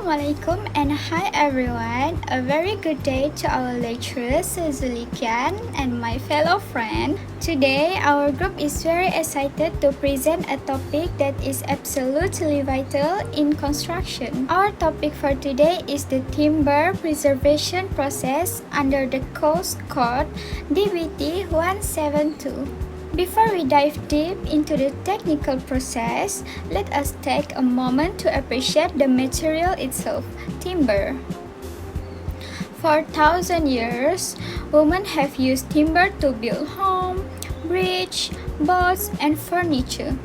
Assalamualaikum and hi everyone. A very good day to our lecturer Suzulikian and my fellow friend. Today our group is very excited to present a topic that is absolutely vital in construction. Our topic for today is the timber preservation process under the Coast Code DBT172. Before we dive deep into the technical process, let us take a moment to appreciate the material itself, timber. For 1,000 years, women have used timber to build homes, bridges, boats, and furniture.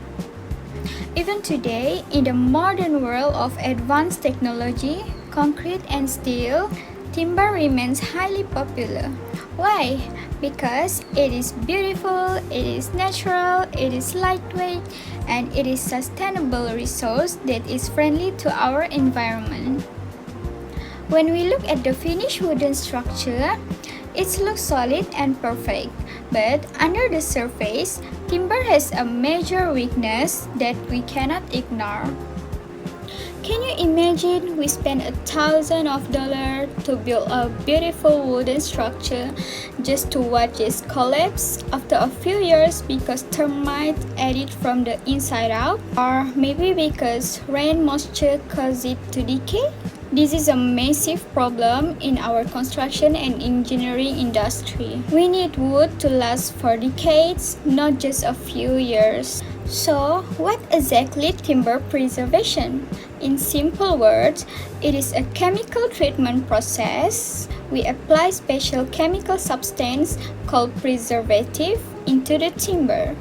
Even today, in the modern world of advanced technology, concrete and steel, timber remains highly popular. Why? Because it is beautiful, it is natural, it is lightweight, and it is sustainable resource that is friendly to our environment. When we look at the finished wooden structure, it looks solid and perfect. But under the surface, timber has a major weakness that we cannot ignore. Can you imagine we spend $1,000 to build a beautiful wooden structure just to watch it collapse after a few years because termites ate it from the inside out? Or maybe because rain moisture caused it to decay? This is a massive problem in our construction and engineering industry. We need wood to last for decades, not just a few years. So, what exactly timber preservation? In simple words, it is a chemical treatment process. We apply special chemical substance called preservative into the timber.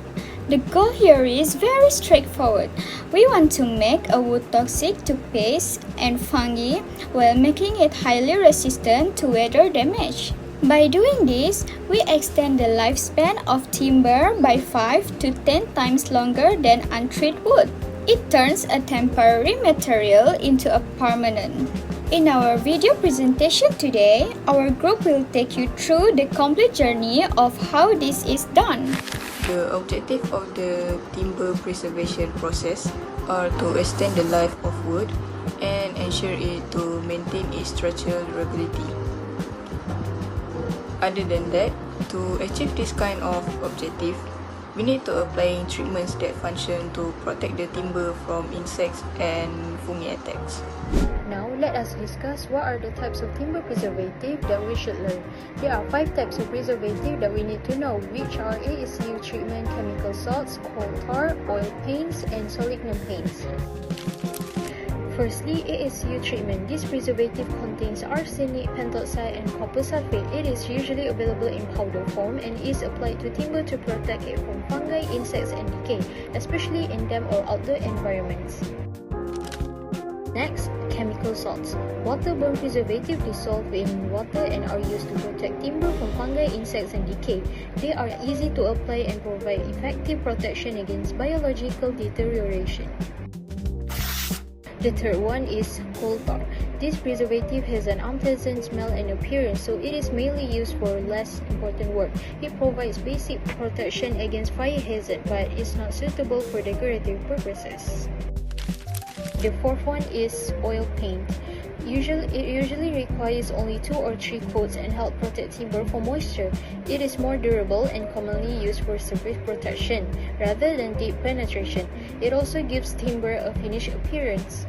The goal here is very straightforward. We want to make a wood toxic to pests and fungi while making it highly resistant to weather damage. By doing this, we extend the lifespan of timber by 5 to 10 times longer than untreated wood. It turns a temporary material into a permanent. In our video presentation today, our group will take you through the complete journey of how this is done. The objective of the timber preservation process are to extend the life of wood and ensure it to maintain its structural durability. Other than that, to achieve this kind of objective, we need to apply treatments that function to protect the timber from insects and fungi attacks. Now, let us discuss what are the types of timber preservative that we should learn. There are 5 types of preservative that we need to know, which are ASU treatment, chemical salts, coal tar, oil paints, and solignin paints. Firstly, ASU treatment. This preservative contains arsenic, pentoxide, and copper sulfate. It is usually available in powder form and is applied to timber to protect it from fungi, insects, and decay, especially in damp or outdoor environments. Next, chemical salts. Waterborne preservative dissolve in water and are used to protect timber from fungi, insects, and decay. They are easy to apply and provide effective protection against biological deterioration. The third one is coal tar. This preservative has an unpleasant smell and appearance, so it is mainly used for less important work. It provides basic protection against fire hazard, but is not suitable for decorative purposes. The fourth one is oil paint. It usually requires only 2 or 3 coats and help protect timber from moisture. It is more durable and commonly used for surface protection rather than deep penetration. It also gives timber a finished appearance.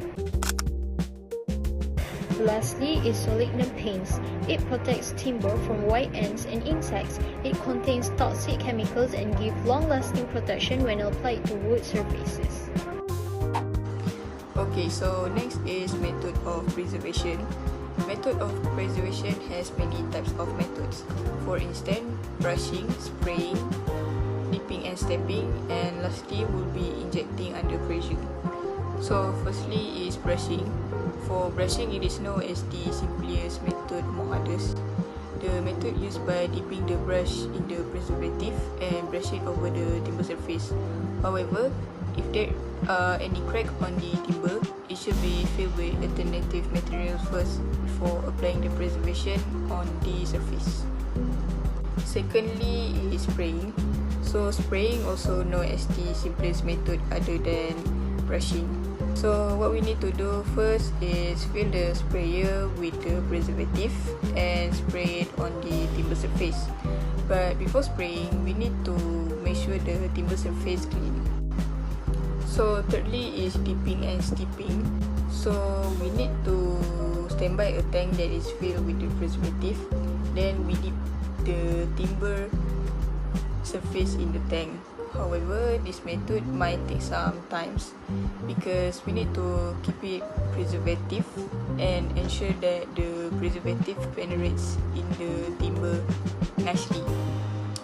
Lastly is solignin paints. It protects timber from white ants and insects. It contains toxic chemicals and gives long-lasting protection when applied to wood surfaces. Okay, so next is method of preservation. Method of preservation has many types of methods. For instance, brushing, spraying, dipping and stamping, and lastly will be injecting under pressure. So firstly is brushing. For brushing, it is known as the simplest method among others. The method used by dipping the brush in the preservative and brush it over the timber surface. However, if there are any crack on the timber, it should be filled with alternative materials first before applying the preservation on the surface. Secondly is spraying. So spraying also known as the simplest method other than brushing. So what we need to do first is fill the sprayer with the preservative and spray it on the timber surface. But before spraying, we need to make sure the timber surface clean. So thirdly is dipping and steeping. So we need to stand by a tank that is filled with the preservative. Then we dip the timber surface in the tank. However, this method might take some time because we need to keep it preservative and ensure that the preservative penetrates in the timber nicely.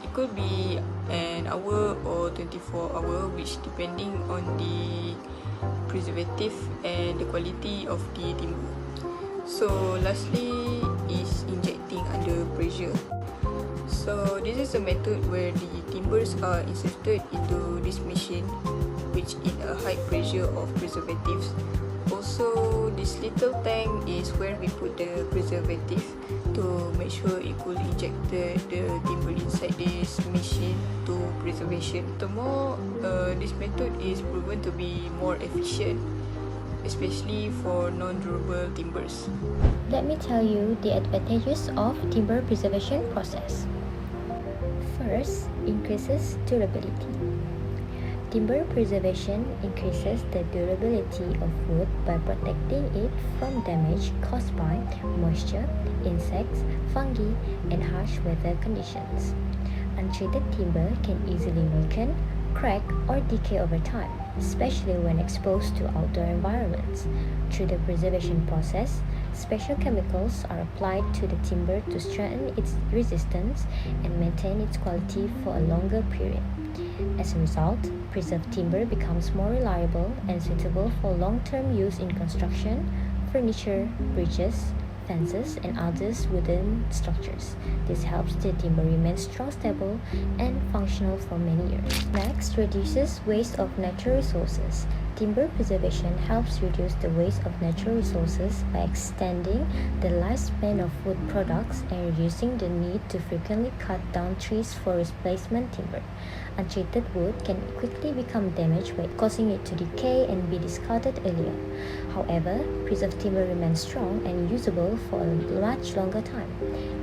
It could be an hour or 24 hours, which depending on the preservative and the quality of the timber. So lastly is injecting under pressure. So this is a method where the timbers are inserted into this machine, which in a high pressure of preservatives. Also, this little tank is where we put the preservative to make sure it could inject the timber inside this machine to preservation. Furthermore, this method is proven to be more efficient, especially for non-durable timbers. Let me tell you the advantages of timber preservation process. First, increases durability. Timber preservation increases the durability of wood by protecting it from damage caused by moisture, insects, fungi, and harsh weather conditions. Untreated timber can easily weaken, crack, or decay over time, especially when exposed to outdoor environments. Through the preservation process, special chemicals are applied to the timber to strengthen its resistance and maintain its quality for a longer period. As a result, preserved timber becomes more reliable and suitable for long-term use in construction, furniture, bridges, fences, and other wooden structures. This helps the timber remain strong, stable, and functional for many years. Next, reduces waste of natural resources. Timber preservation helps reduce the waste of natural resources by extending the lifespan of wood products and reducing the need to frequently cut down trees for replacement timber. Untreated wood can quickly become damaged, causing it to decay and be discarded earlier. However, preserved timber remains strong and usable for a much longer time.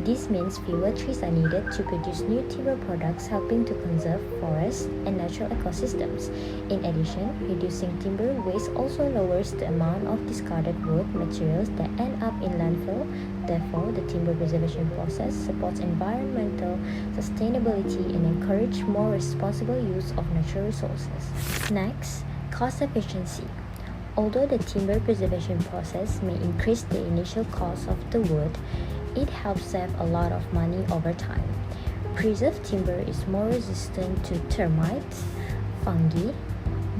This means fewer trees are needed to produce new timber products, helping to conserve forests and natural ecosystems. In addition, reducing timber waste also lowers the amount of discarded wood materials that end up in landfill. Therefore, the timber preservation process supports environmental sustainability and encourages more responsible use of natural resources. Next, cost efficiency. Although the timber preservation process may increase the initial cost of the wood, it helps save a lot of money over time. Preserved timber is more resistant to termites, fungi,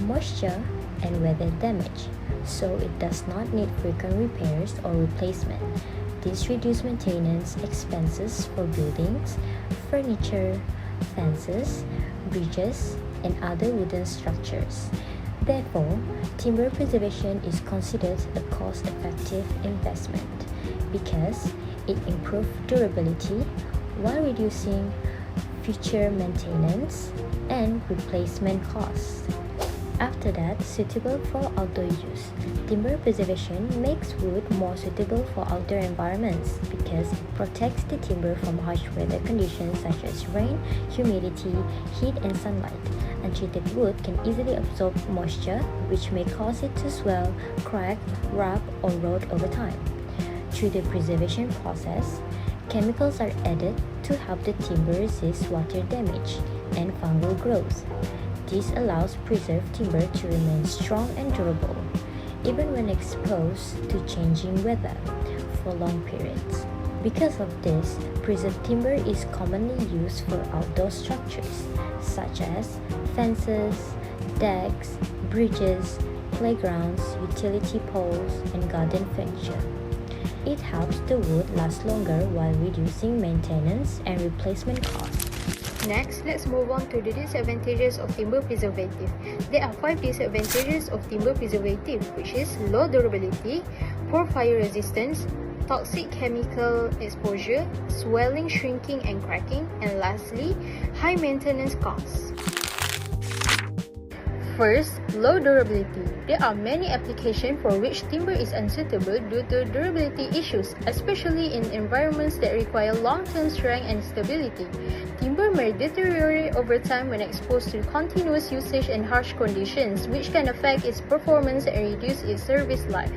moisture, and weather damage, so it does not need frequent repairs or replacement. This reduces maintenance expenses for buildings, furniture, fences, bridges, and other wooden structures. Therefore, timber preservation is considered a cost-effective investment because it improves durability while reducing future maintenance and replacement costs. After that, suitable for outdoor use. Timber preservation makes wood more suitable for outdoor environments because it protects the timber from harsh weather conditions such as rain, humidity, heat, and sunlight. Untreated wood can easily absorb moisture, which may cause it to swell, crack, rub, or rot over time. Through the preservation process, chemicals are added to help the timber resist water damage and fungal growth. This allows preserved timber to remain strong and durable, even when exposed to changing weather for long periods. Because of this, preserved timber is commonly used for outdoor structures, such as fences, decks, bridges, playgrounds, utility poles, and garden furniture. It helps the wood last longer while reducing maintenance and replacement costs. Next, let's move on to the disadvantages of timber preservative. There are 5 disadvantages of timber preservative, which is low durability, poor fire resistance, toxic chemical exposure, swelling, shrinking, and cracking, and lastly, high maintenance costs. First, low durability. There are many applications for which timber is unsuitable due to durability issues, especially in environments that require long-term strength and stability. Timber may deteriorate over time when exposed to continuous usage and harsh conditions, which can affect its performance and reduce its service life.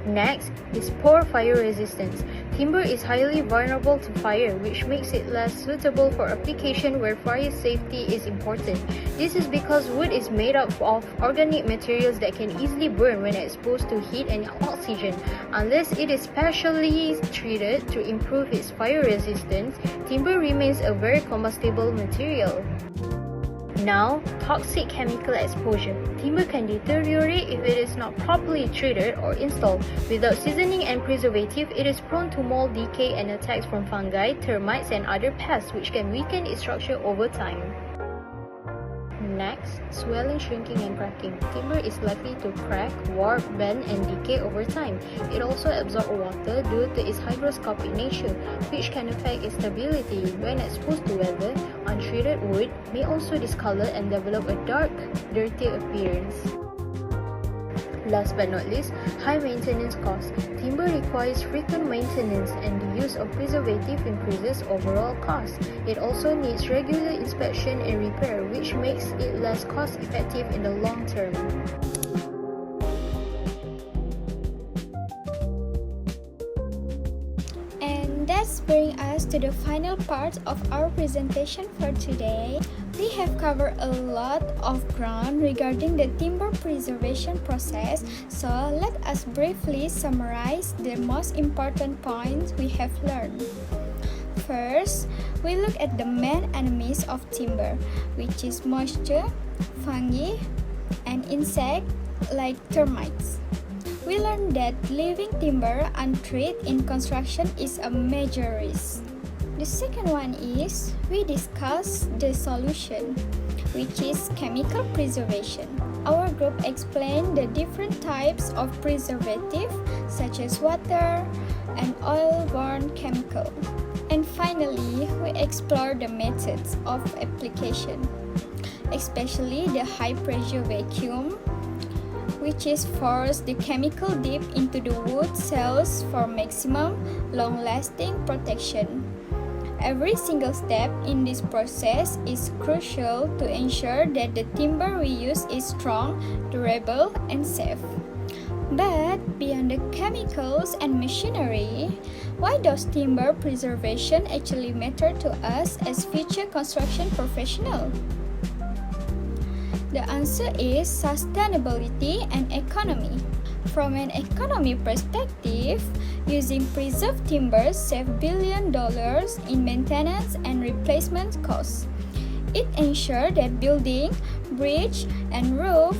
Next is poor fire resistance. Timber is highly vulnerable to fire, which makes it less suitable for application where fire safety is important. This is because wood is made up of organic materials that can easily burn when exposed to heat and oxygen. Unless it is specially treated to improve its fire resistance, timber remains a very combustible material. Now, toxic chemical exposure. Timber can deteriorate if it is not properly treated or installed. Without seasoning and preservative, it is prone to mold, decay, and attacks from fungi, termites, and other pests, which can weaken its structure over time. Next, swelling, shrinking, and cracking. Timber is likely to crack, warp, bend, and decay over time. It also absorbs water due to its hygroscopic nature, which can affect its stability. When exposed to weather, untreated wood may also discolor and develop a dark, dirty appearance. Last but not least, high maintenance costs. Timber requires frequent maintenance and the use of preservative increases overall cost. It also needs regular inspection and repair, which makes it less cost effective in the long term. And that's bring us to the final part of our presentation for today. We have covered a lot of ground regarding the timber preservation process, so let us briefly summarize the most important points we have learned. First, we look at the main enemies of timber, which is moisture, fungi, and insects like termites. We learned that leaving timber untreated in construction is a major risk. The second one is we discuss the solution, which is chemical preservation. Our group explained the different types of preservative such as water and oil-borne chemical. And finally, we explore the methods of application, especially the high-pressure vacuum, which is force the chemical deep into the wood cells for maximum long-lasting protection. Every single step in this process is crucial to ensure that the timber we use is strong, durable, and safe. But beyond the chemicals and machinery, why does timber preservation actually matter to us as future construction professionals? The answer is sustainability and economy. From an economy perspective, using preserved timber saves $billions in maintenance and replacement costs. It ensures that building, bridge, and roof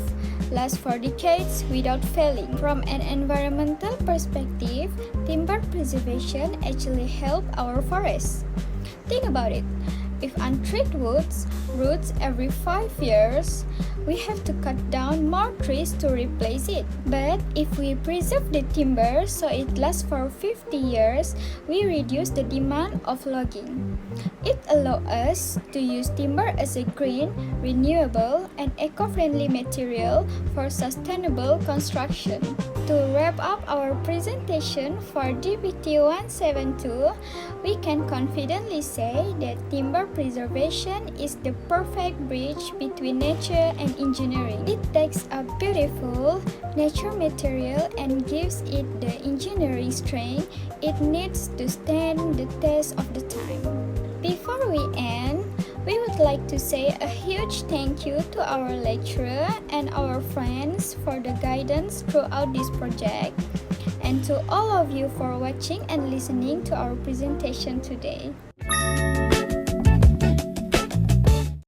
last for decades without failing. From an environmental perspective, timber preservation actually helps our forests. Think about it. If untreated woods roots every 5 years, we have to cut down more trees to replace it. But if we preserve the timber so it lasts for 50 years, we reduce the demand of logging. It allows us to use timber as a green, renewable, and eco-friendly material for sustainable construction. To wrap up our presentation for DBT172, we can confidently say that timber preservation is the perfect bridge between nature and engineering. It takes a beautiful nature material and gives it the engineering strength it needs to stand the test of the time. Before we end, we would like to say a huge thank you to our lecturer and our friends for the guidance throughout this project, and to all of you for watching and listening to our presentation today.